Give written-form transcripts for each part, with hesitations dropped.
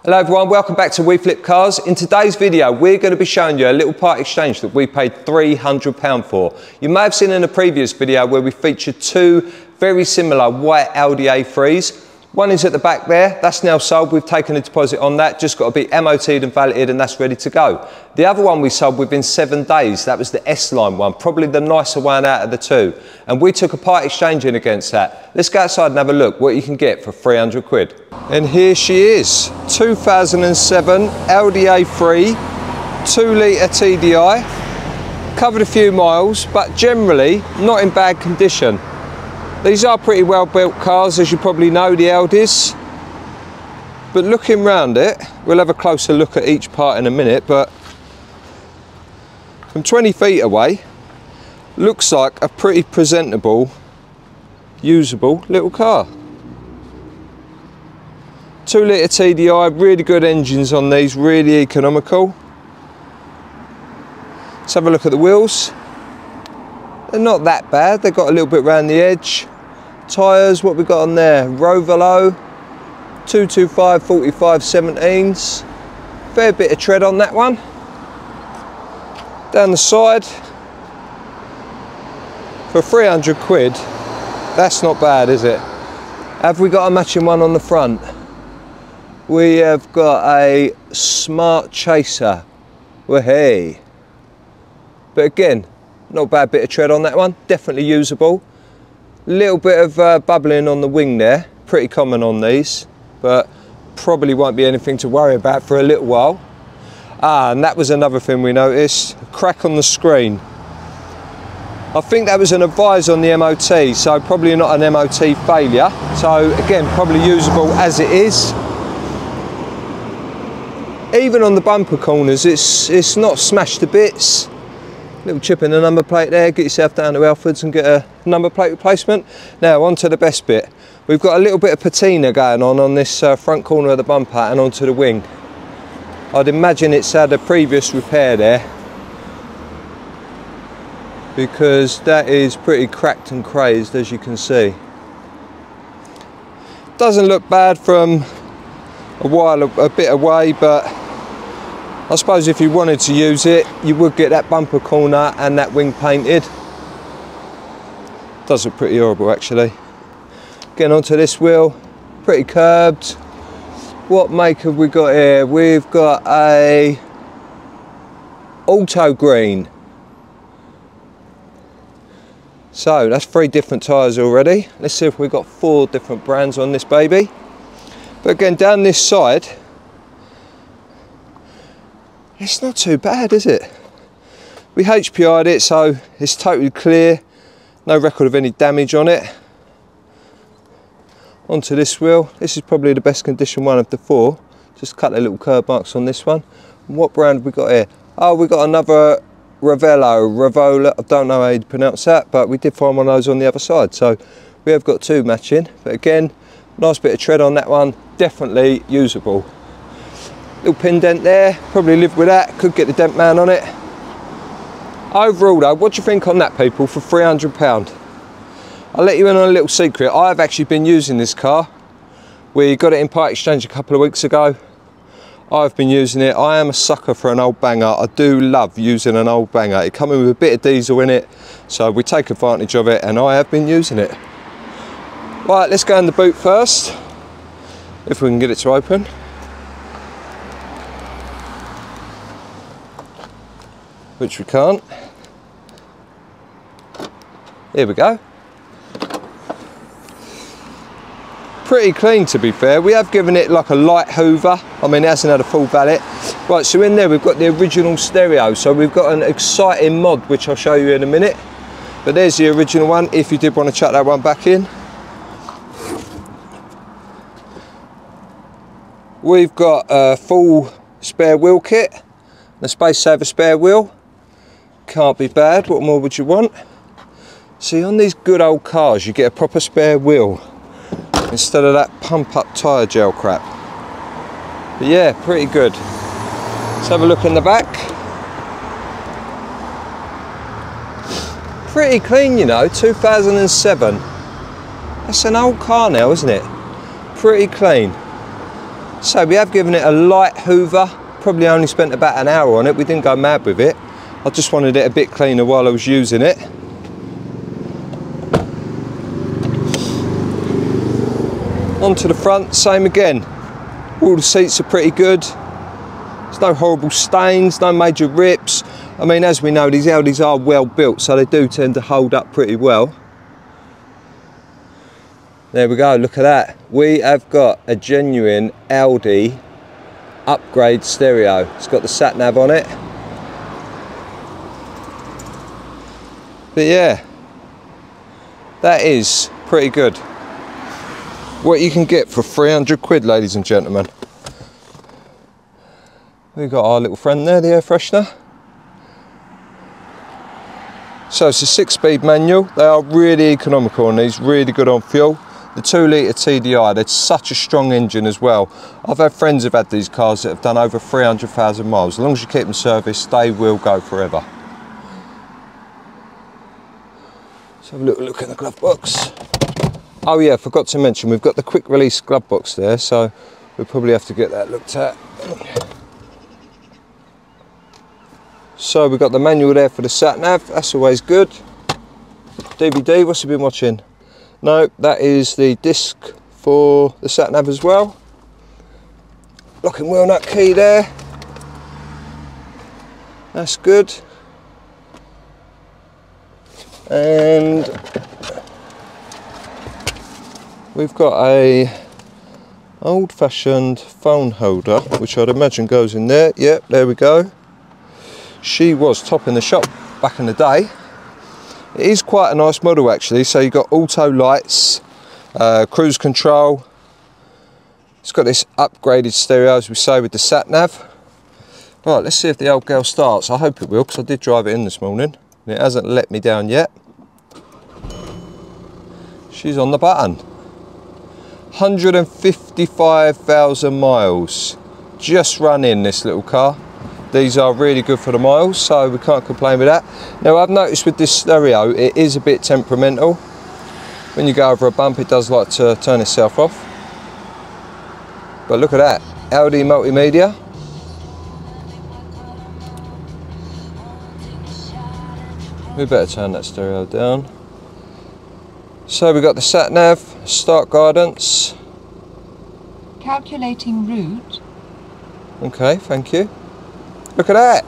Hello everyone, welcome back to We Flip Cars. In today's video, we're going to be showing you a little part exchange that we paid £300 for. You may have seen in a previous video where we featured two very similar white Audi A3s. One is at the back there, that's now sold. We've taken a deposit on that, just got to be MOT'd and valeted and that's ready to go. The other one we sold within 7 days, that was the S-Line one, probably the nicer one out of the two. And we took a part exchange in against that. Let's go outside and have a look what you can get for 300 quid. And here she is, 2007 Audi A3, 2-litre TDI, covered a few miles, but generally not in bad condition. These are pretty well built cars, as you probably know, the Audis. But looking round it, we'll have a closer look at each part in a minute, but from 20 feet away, looks like a pretty presentable, usable little car. 2-litre TDI, really good engines on these, really economical. Let's have a look at the wheels. They're not that bad, they've got a little bit around the edge. Tyres, what we got on there? Rovolo, 225 45 17s. Fair bit of tread on that one. Down the side, for 300 quid, that's not bad, is it? Have we got a matching one on the front? We have got a Smart Chaser. Well, hey. But again, not a bad bit of tread on that one, definitely usable. Little bit of bubbling on the wing there, pretty common on these, but probably won't be anything to worry about for a little while. And that was another thing we noticed, a crack on the screen. I think that was an advise on the MOT, so probably not an MOT failure. So again, probably usable as it is. Even on the bumper corners, it's not smashed to bits. Little chip in the number plate there, get yourself down to Alfred's and get a number plate replacement. Now on to the best bit. We've got a little bit of patina going on this front corner of the bumper and onto the wing. I'd imagine it's had a previous repair there, because that is pretty cracked and crazed, as you can see. Doesn't look bad from a bit away, but I suppose if you wanted to use it, you would get that bumper corner and that wing painted. Does look pretty horrible actually. Getting onto this wheel, pretty curbed. What make have we got here? We've got a auto green. So that's 3 different tyres already. Let's see if we've got 4 different brands on this baby. But again, down this side, it's not too bad, is it? We HPI'd it, so it's totally clear. No record of any damage on it. Onto this wheel. This is probably the best condition one of the 4. Just a couple of little curb marks on this one. And what brand have we got here? Oh, we got another Rovolo. I don't know how you pronounce that, but we did find one of those on the other side. So we have got 2 matching. But again, nice bit of tread on that one. Definitely usable. Little pin dent there, probably live with that, could get the dent man on it. Overall though, what do you think on that, people, for £300? I'll let you in on a little secret. I've actually been using this car. We got it in part exchange a couple of weeks ago. I've been using it. I am a sucker for an old banger. I do love using an old banger. It comes with a bit of diesel in it, so we take advantage of it, and I have been using it. Right, let's go in the boot first, if we can get it to open. Which we can't. Here we go. Pretty clean, to be fair. We have given it like a light hoover. I mean, it hasn't had a full valet. Right, so in there we've got the original stereo. So we've got an exciting mod, which I'll show you in a minute. But there's the original one, if you did want to chuck that one back in. We've got a full spare wheel kit, a space saver spare wheel. Can't be bad. What more would you want? See, on these good old cars, you get a proper spare wheel instead of that pump up tyre gel crap. But yeah, pretty good. Let's have a look in the back. Pretty clean, you know, 2007. That's an old car now, isn't it? Pretty clean. So we have given it a light hoover, probably only spent about an hour on it. We didn't go mad with it. I just wanted it a bit cleaner while I was using it. Onto the front, same again. All the seats are pretty good. There's no horrible stains, no major rips. I mean, as we know, these Audis are well built, so they do tend to hold up pretty well. There we go, look at that. We have got a genuine Audi upgrade stereo. It's got the sat nav on it. But yeah, that is pretty good. What you can get for 300 quid, ladies and gentlemen. We've got our little friend there, the air freshener. So it's a 6-speed manual. They are really economical on these, really good on fuel. The 2-litre TDI, they're such a strong engine as well. I've had friends who've had these cars that have done over 300,000 miles. As long as you keep them serviced, they will go forever. Let's have a little look in the glove box. Oh yeah, forgot to mention, we've got the quick release glove box there, so we'll probably have to get that looked at. So we've got the manual there for the sat nav, that's always good. DVD, what's he been watching? No, that is the disc for the sat nav as well. Locking wheel nut key there. That's good. And we've got a old-fashioned phone holder, which I'd imagine goes in there. Yep, there we go. She was top in the shop back in the day. It is quite a nice model actually, so you've got auto lights, cruise control. It's got this upgraded stereo, as we say, with the sat nav. Right, let's see if the old girl starts. I hope it will, because I did drive it in this morning and it hasn't let me down yet. She's on the button. 155,000 miles just run in this little car. These are really good for the miles, so we can't complain with that. Now I've noticed with this stereo, it is a bit temperamental. When you go over a bump, it does like to turn itself off. But look at that, Audi multimedia. We better turn that stereo down. So we've got the sat nav, start guidance. Calculating route. Okay, thank you. Look at that.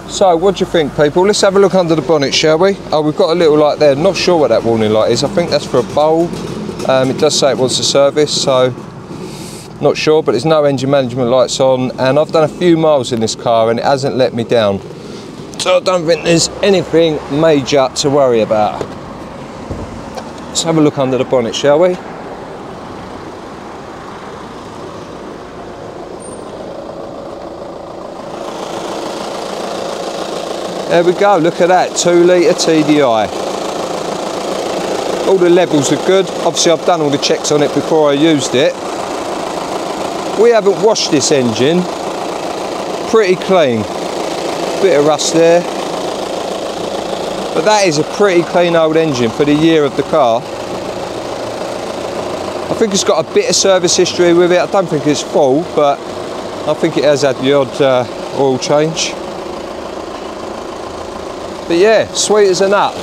So what do you think, people? Let's have a look under the bonnet, shall we? Oh, we've got a little light there. Not sure what that warning light is. I think that's for a bulb. It does say it wants a service, so not sure, but there's no engine management lights on, and I've done a few miles in this car and it hasn't let me down. So I don't think there's anything major to worry about. Let's have a look under the bonnet, shall we? There we go, look at that, 2-litre TDI. All the levels are good. Obviously I've done all the checks on it before I used it. We haven't washed this engine. Pretty clean. Bit of rust there. But that is a pretty clean old engine for the year of the car. I think it's got a bit of service history with it. I don't think it's full, but I think it has had the odd oil change. But yeah, sweet as a nut.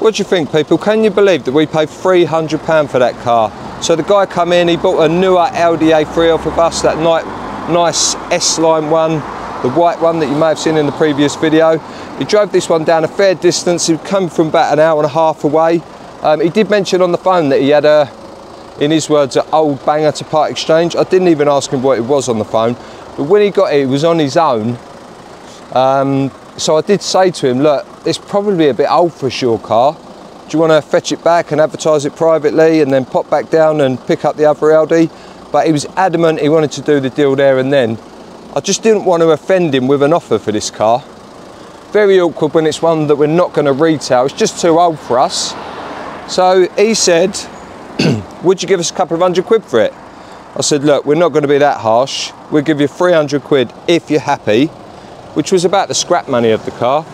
What do you think, people? Can you believe that we paid £300 for that car? So the guy come in, he bought a newer Audi A3 off of us, that nice S-line one, the white one that you may have seen in the previous video. He drove this one down a fair distance. He'd come from about an hour and a half away. He did mention on the phone that he had in his words, an old banger to part exchange. I didn't even ask him what it was on the phone, but when he got it, he was on his own. So I did say to him, look, it's probably a bit old for a your car. Do you want to fetch it back and advertise it privately and then pop back down and pick up the other Audi? But he was adamant he wanted to do the deal there and then. I just didn't want to offend him with an offer for this car. Very awkward when it's one that we're not going to retail. It's just too old for us. So he said, would you give us a couple of £100 for it? I said, look, we're not going to be that harsh. We'll give you £300 if you're happy, which was about the scrap money of the car.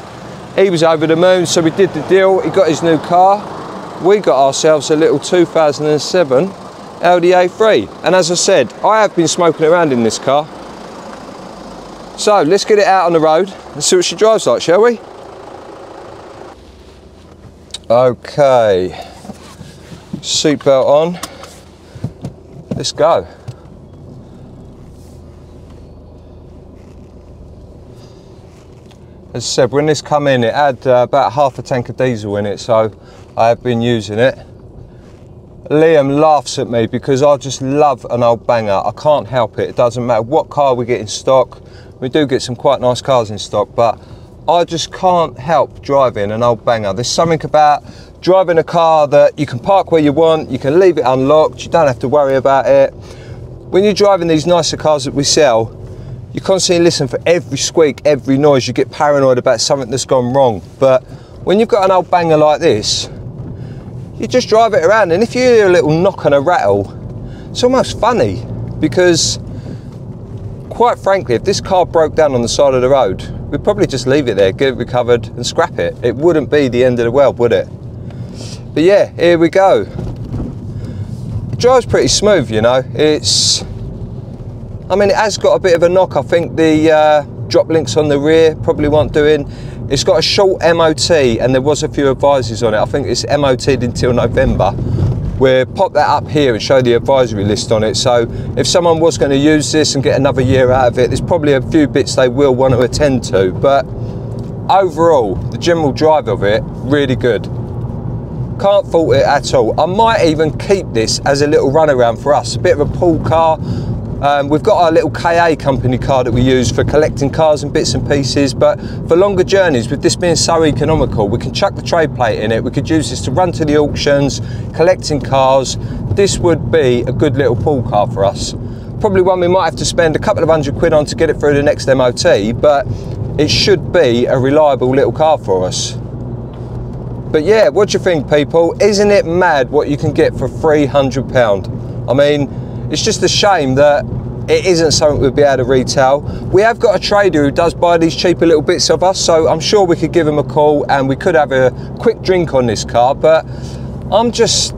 He was over the moon, so we did the deal. He got his new car. we got ourselves a little 2007 Audi A3. And as I said, I have been smoking around in this car. So let's get it out on the road and see what she drives like, shall we? Okay, seatbelt on, let's go. As I said, when this come in, it had about half a tank of diesel in it, so I have been using it. Liam laughs at me because I just love an old banger. I can't help it. It doesn't matter what car we get in stock. We do get some quite nice cars in stock, but I just can't help driving an old banger. There's something about driving a car that you can park where you want, you can leave it unlocked, you don't have to worry about it. When you're driving these nicer cars that we sell, you constantly listen for every squeak, every noise. You get paranoid about something that's gone wrong. But when you've got an old banger like this, you just drive it around, and if you hear a little knock and a rattle, it's almost funny, because quite frankly, if this car broke down on the side of the road, we'd probably just leave it there, get it recovered and scrap it. It wouldn't be the end of the world, would it? But yeah, here we go. It drives pretty smooth, you know. I mean, it has got a bit of a knock. I think the drop links on the rear probably weren't doing. It's got a short MOT, and there was a few advisories on it. I think it's MOT'd until November. We'll pop that up here and show the advisory list on it. So if someone was going to use this and get another year out of it, there's probably a few bits they will want to attend to. But overall, the general drive of it, really good. Can't fault it at all. I might even keep this as a little runaround for us. A bit of a pool car. We've got our little KA company car that we use for collecting cars and bits and pieces, but for longer journeys, with this being so economical, we can chuck the trade plate in it. We could use this to run to the auctions, collecting cars. This would be a good little pool car for us. Probably one we might have to spend a couple of £100 on to get it through the next MOT, but it should be a reliable little car for us. But yeah, what do you think, people? Isn't it mad what you can get for £300? I mean, it's just a shame that it isn't something we'll be able to retail. We have got a trader who does buy these cheaper little bits of us, so I'm sure we could give him a call and we could have a quick drink on this car, but I'm just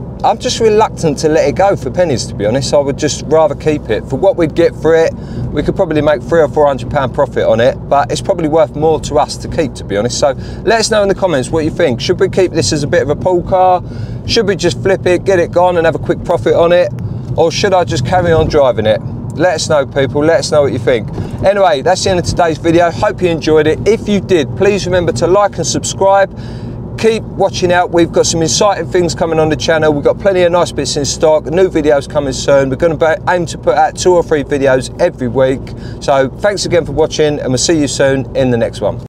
reluctant to let it go for pennies, to be honest. I would just rather keep it. For what we'd get for it, we could probably make £300 or £400 profit on it, but it's probably worth more to us to keep, to be honest. So let us know in the comments what you think. Should we keep this as a bit of a pool car? Should we just flip it, get it gone and have a quick profit on it? Or should I just carry on driving it? Let us know, people. Let us know what you think. Anyway, that's the end of today's video. Hope you enjoyed it. If you did, please remember to like and subscribe. Keep watching out. We've got some exciting things coming on the channel. We've got plenty of nice bits in stock. New videos coming soon. We're going to aim to put out 2 or 3 videos every week. So thanks again for watching, and we'll see you soon in the next one.